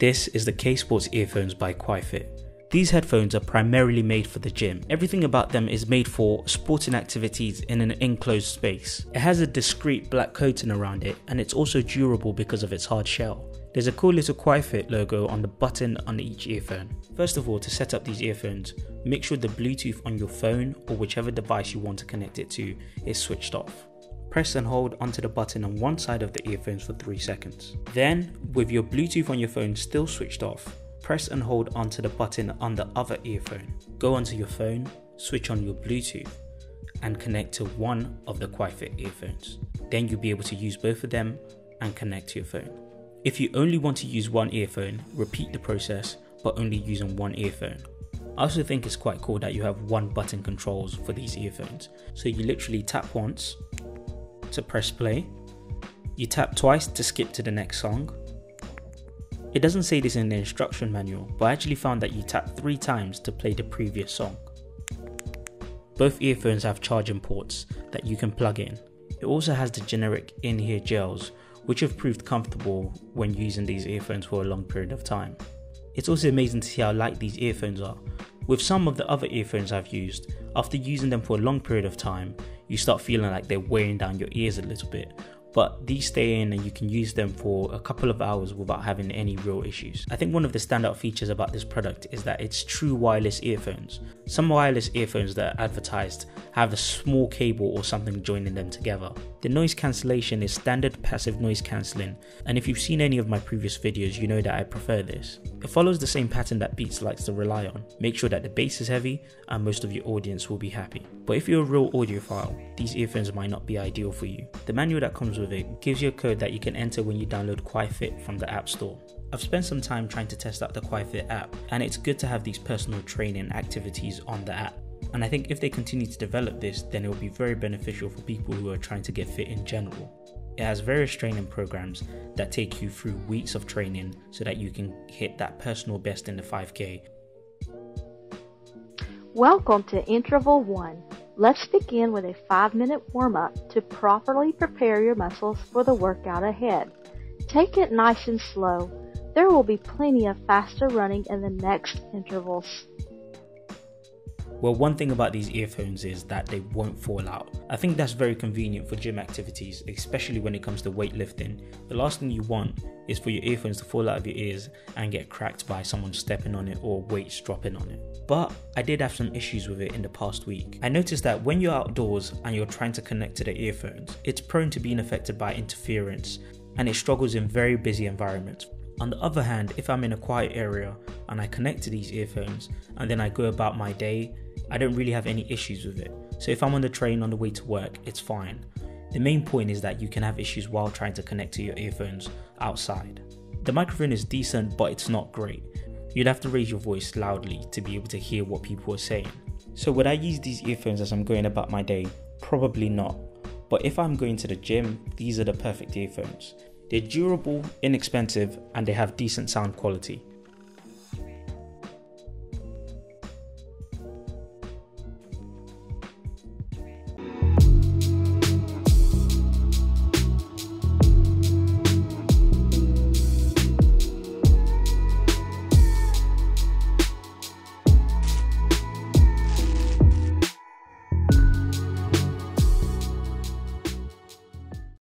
This is the K-Sports earphones by Kuaifit. These headphones are primarily made for the gym. Everything about them is made for sporting activities in an enclosed space. It has a discreet black coating around it, and it's also durable because of its hard shell. There's a cool little Kuaifit logo on the button on each earphone. First of all, to set up these earphones, make sure the Bluetooth on your phone or whichever device you want to connect it to is switched off. Press and hold onto the button on one side of the earphones for 3 seconds. Then, with your Bluetooth on your phone still switched off, press and hold onto the button on the other earphone. Go onto your phone, switch on your Bluetooth, and connect to one of the Kuaifit earphones. Then you'll be able to use both of them and connect to your phone. If you only want to use one earphone, repeat the process, but only using one earphone. I also think it's quite cool that you have one button controls for these earphones. So you literally tap once to press play, you tap twice to skip to the next song. It doesn't say this in the instruction manual, but I actually found that you tap 3 times to play the previous song. Both earphones have charging ports that you can plug in. It also has the generic in-ear gels, which have proved comfortable when using these earphones for a long period of time. It's also amazing to see how light these earphones are. With some of the other earphones I've used, after using them for a long period of time, you start feeling like they're wearing down your ears a little bit. But these stay in and you can use them for a couple of hours without having any real issues. I think one of the standout features about this product is that it's true wireless earphones. Some wireless earphones that are advertised have a small cable or something joining them together. The noise cancellation is standard passive noise cancelling, and if you've seen any of my previous videos, you know that I prefer this. It follows the same pattern that Beats likes to rely on. Make sure that the bass is heavy and most of your audience will be happy. But if you're a real audiophile, these earphones might not be ideal for you. The manual that comes with it gives you a code that you can enter when you download Kuaifit from the App Store. I've spent some time trying to test out the Kuaifit app, and it's good to have these personal training activities on the app. And I think if they continue to develop this, then it will be very beneficial for people who are trying to get fit in general. It has various training programs that take you through weeks of training so that you can hit that personal best in the 5K. Welcome to Interval 1. Let's begin with a 5-minute warm-up to properly prepare your muscles for the workout ahead. Take it nice and slow. There will be plenty of faster running in the next intervals. Well, one thing about these earphones is that they won't fall out. I think that's very convenient for gym activities, especially when it comes to weightlifting. The last thing you want is for your earphones to fall out of your ears and get cracked by someone stepping on it or weights dropping on it. But I did have some issues with it in the past week. I noticed that when you're outdoors and you're trying to connect to the earphones, it's prone to being affected by interference, and it struggles in very busy environments. On the other hand, if I'm in a quiet area and I connect to these earphones and then I go about my day, I don't really have any issues with it. So if I'm on the train on the way to work, it's fine. The main point is that you can have issues while trying to connect to your earphones outside. The microphone is decent, but it's not great. You'd have to raise your voice loudly to be able to hear what people are saying. So would I use these earphones as I'm going about my day? Probably not. But if I'm going to the gym, these are the perfect earphones. They're durable, inexpensive, and they have decent sound quality.